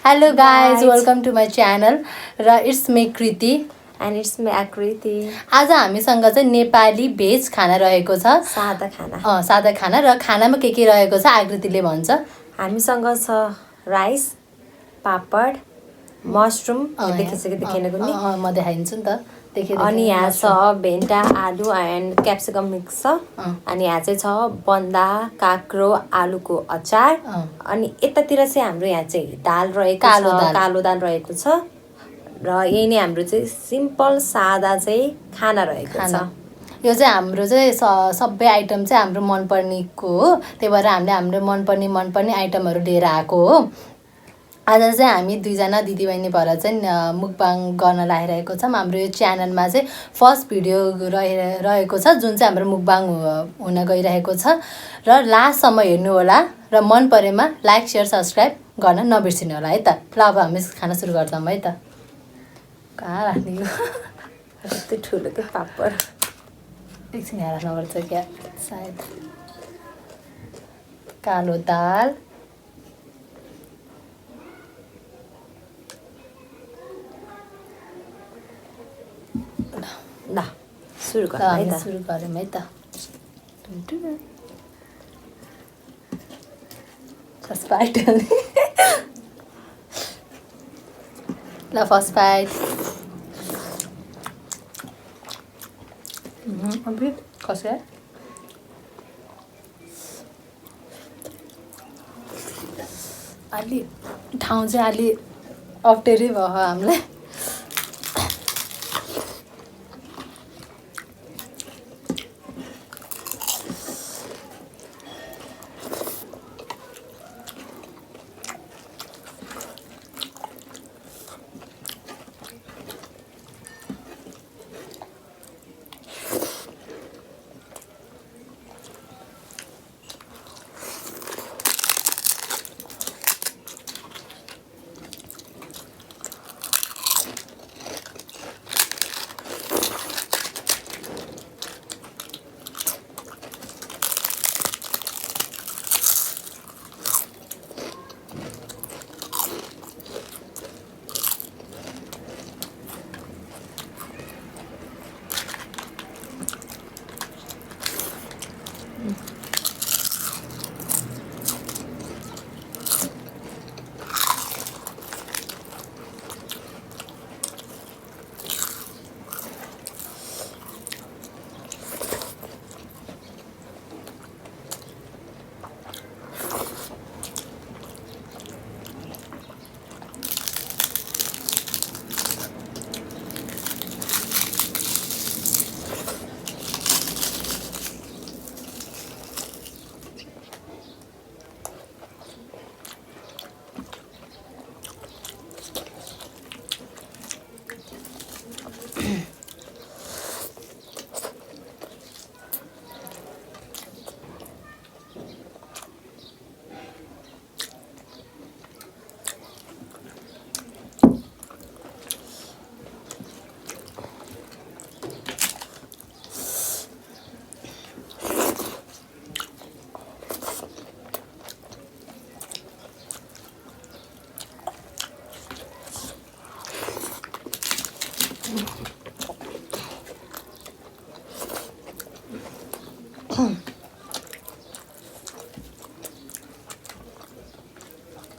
Hello guys, welcome to my channel र it's मे कृति and it's me आकृति। आज हामीसँग चाहिँ नेपाली भेज खाना रहेको छ सादा खाना सादा खाना र खानामा के रहेको छ आकृतिले भन्छ। हामीसँग छ राइस पापड मशरुम देखिसक्यो देखेन कुनै म देखाइदिन्छु नि त देखे अनि यहाँ छ भेन्टा आलु एन्ड क्याप्सिकम मिक्स छ अनि यहाँ चाहिँ छ बन्दा काँक्रो आलुको अचार अनि यतातिर चाहिँ हाम्रो यहाँ चाहिँ दाल रहेको छ कालो दाल रहेको छ र यही नै हाम्रो चाहिँ सिम्पल सादा चाहिँ खाना रहेको छ। यो चाहिँ हाम्रो चाहिँ सबै आइटम चाहिँ हाम्रो मनपर्नेको हो, त्यही भएर हामीले हाम्रो मनपर्ने आइटमहरू लिएर आएको हो। आज चाहिँ हामी दुईजना दिदीबहिनी भएर चाहिँ मुकबाङ गर्न लागिरहेको छौँ। हाम्रो यो च्यानलमा चाहिँ फर्स्ट भिडियो रहेको छ जुन चाहिँ हाम्रो मुकबाङ हुन गइरहेको छ र लास्टसम्म हेर्नु होला र मन परेमा लाइक सेयर सब्सक्राइब गर्न नबिर्सिनु होला है त। ल अब हामी खाना सुरु गर्छौँ है त। कहाँ राख्ने यो यस्तो ठुलो त्यो पापड एकछिन यहाँ राख्नुपर्छ क्या सायद। कालो दाल ल सुरु गरौँ है त। सुरु गरौँ है त। फर्स्ट बाइट ल फर्स्ट बाइट अभी कसो है अलि ठाउँ चाहिँ अलि अप्ठ्यारै भयो हामीलाई।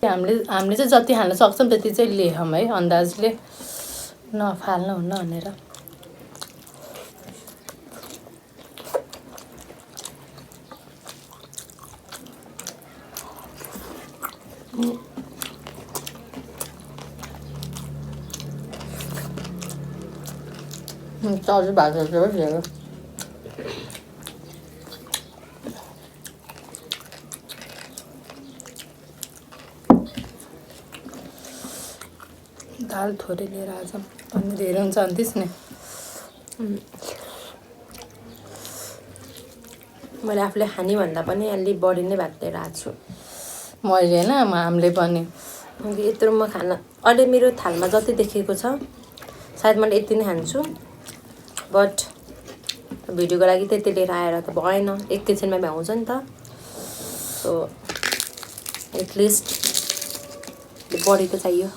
हामीले चाहिँ जति खान सक्छौँ त्यति चाहिँ ल्याउँ है अन्दाजले नफाल्नु हुन्न भनेर। चाउज भएको छ दाल थोरै लिएर आज अनि धेरै हुन्छ अन्तिस नि। मैले आफूले खाने भन्दा पनि अलि बढी नै भात लिएर आएको छु मैले होइन हामीले पनि यत्रो म खाना अहिले मेरो थालमा जति देखेको छ सायद मैले यति नै खान्छु बट भिडियोको लागि त्यति लिएर आएर त भएन एकैछिनमा भ्याउँछ नि त। सो एटलिस्ट बढेको चाहियो।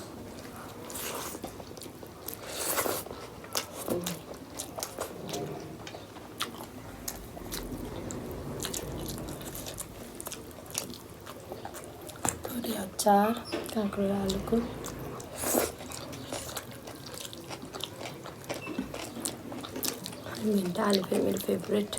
थोरै अचार काँक्रो र आलुको। भेन्टा आलु फेरि मेरो फेभरेट।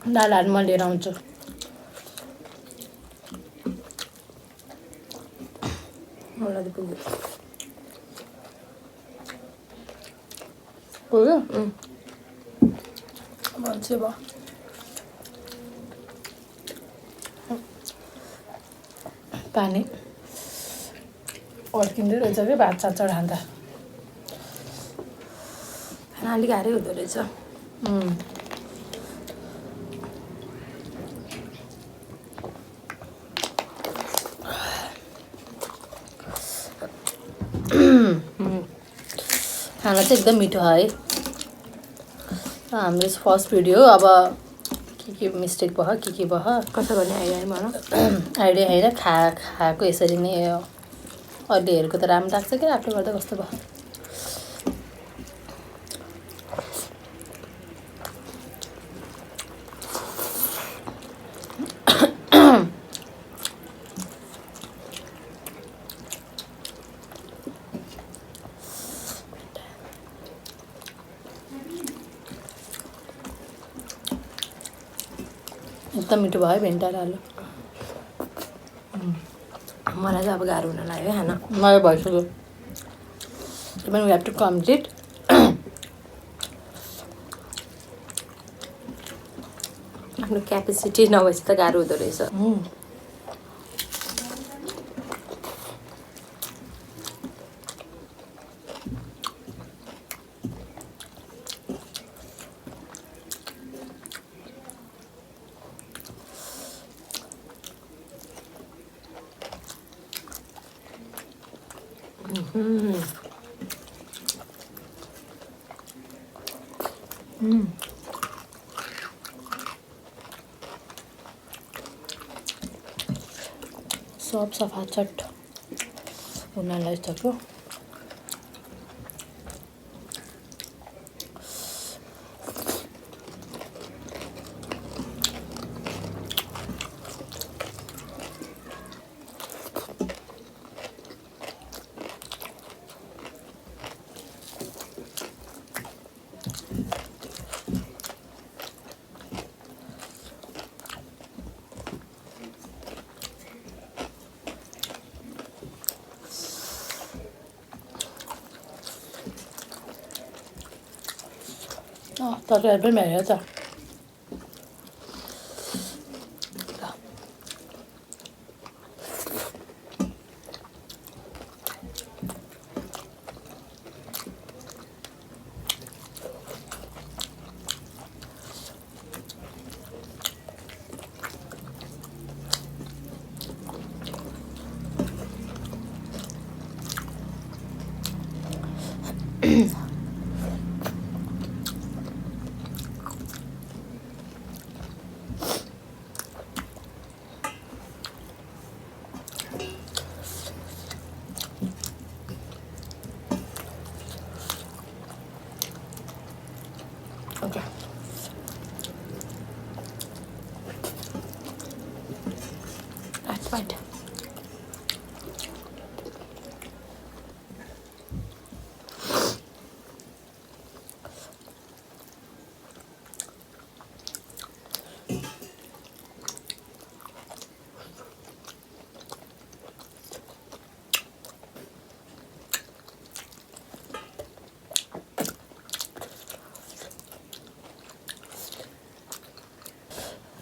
दालहरू म लिएर आउँछु। मलाई त पुग्यो। पुग्यो? मान्छे भयो। पानी अड्किँदै रहेछ कि भात सात चढाउँदा। खाना अलिक गाह्रै हुँदो रहेछ। खाना चाहिँ एकदम मिठो है। हाम्रो फर्स्ट भिडियो अब के मिस्टेक भयो के भयो कसो गर्ने आइडिया मलाई आइडिया होइन खाएको यसरी नै हो। अरूलेहरूको त राम्रो लाग्छ क्या आफूले गर्दा कस्तो भयो। एकदम मिठो भयो भेन्टा र आलु। मलाई चाहिँ अब गाह्रो हुन लाग्यो खाना। मलाई भइसक्यो। Even we have to complete. आफ्नो क्यापेसिटी नभएपछि त गाह्रो हुँदो रहेछ। सब सफा चट हुन लागिसक्यो। तरकारी पनि भ्यायो त। Okay. That's right.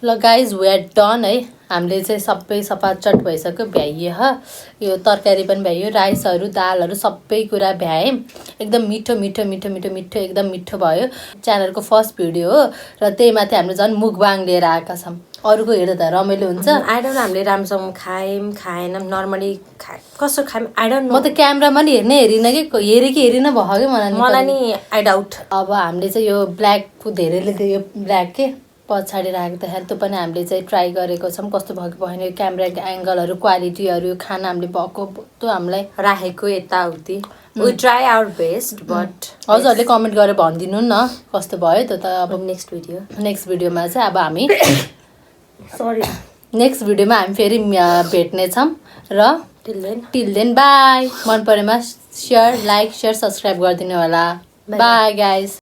ल गाइज वी आर डन है। हामीले चाहिँ सबै सफा चट भइसक्यो, भ्याइयो ह। यो तरकारी पनि भ्याइयो, राइसहरू दालहरू सबै कुरा भ्याएँ। एकदम मिठो मिठो मिठो मिठो मिठो एकदम मिठो भयो। च्यानलको फर्स्ट भिडियो हो र त्यही माथि हामीले झन् मुखबाङ लिएर आएका छौँ। अरूको हेर्दा त रमाइलो हुन्छ। आई डोन्ट हामीले राम्रोसँग खायौँ खाएनौँ, नर्मली कसो खायौँ आई डोन्ट नो। म त क्यामेरामा नि हेरिनँ कि हेरिनँ भयो कि मलाई नि आई डाउट। अब हामीले चाहिँ यो ब्ल्याक धेरैले त यो ब्ल्याक के पछाडि राखेको देखाएर त्यो पनि हामीले चाहिँ ट्राई गरेको छौँ कस्तो भएको भएन। यो क्यामेराको एङ्गलहरू क्वालिटीहरू खाना हामीले भएको त्यो हामीलाई राखेको यताउति we try our best but हजुरहरूले कमेन्ट गरेर भनिदिनु न कस्तो भयो। त्यो त अब नेक्स्ट भिडियोमा चाहिँ अब हामी नेक्स्ट भिडियोमा हामी फेरि भेट्नेछौँ र टिल देन बाई। मन परेमा सेयर लाइक सेयर सब्सक्राइब गरिदिनु होला। By guys.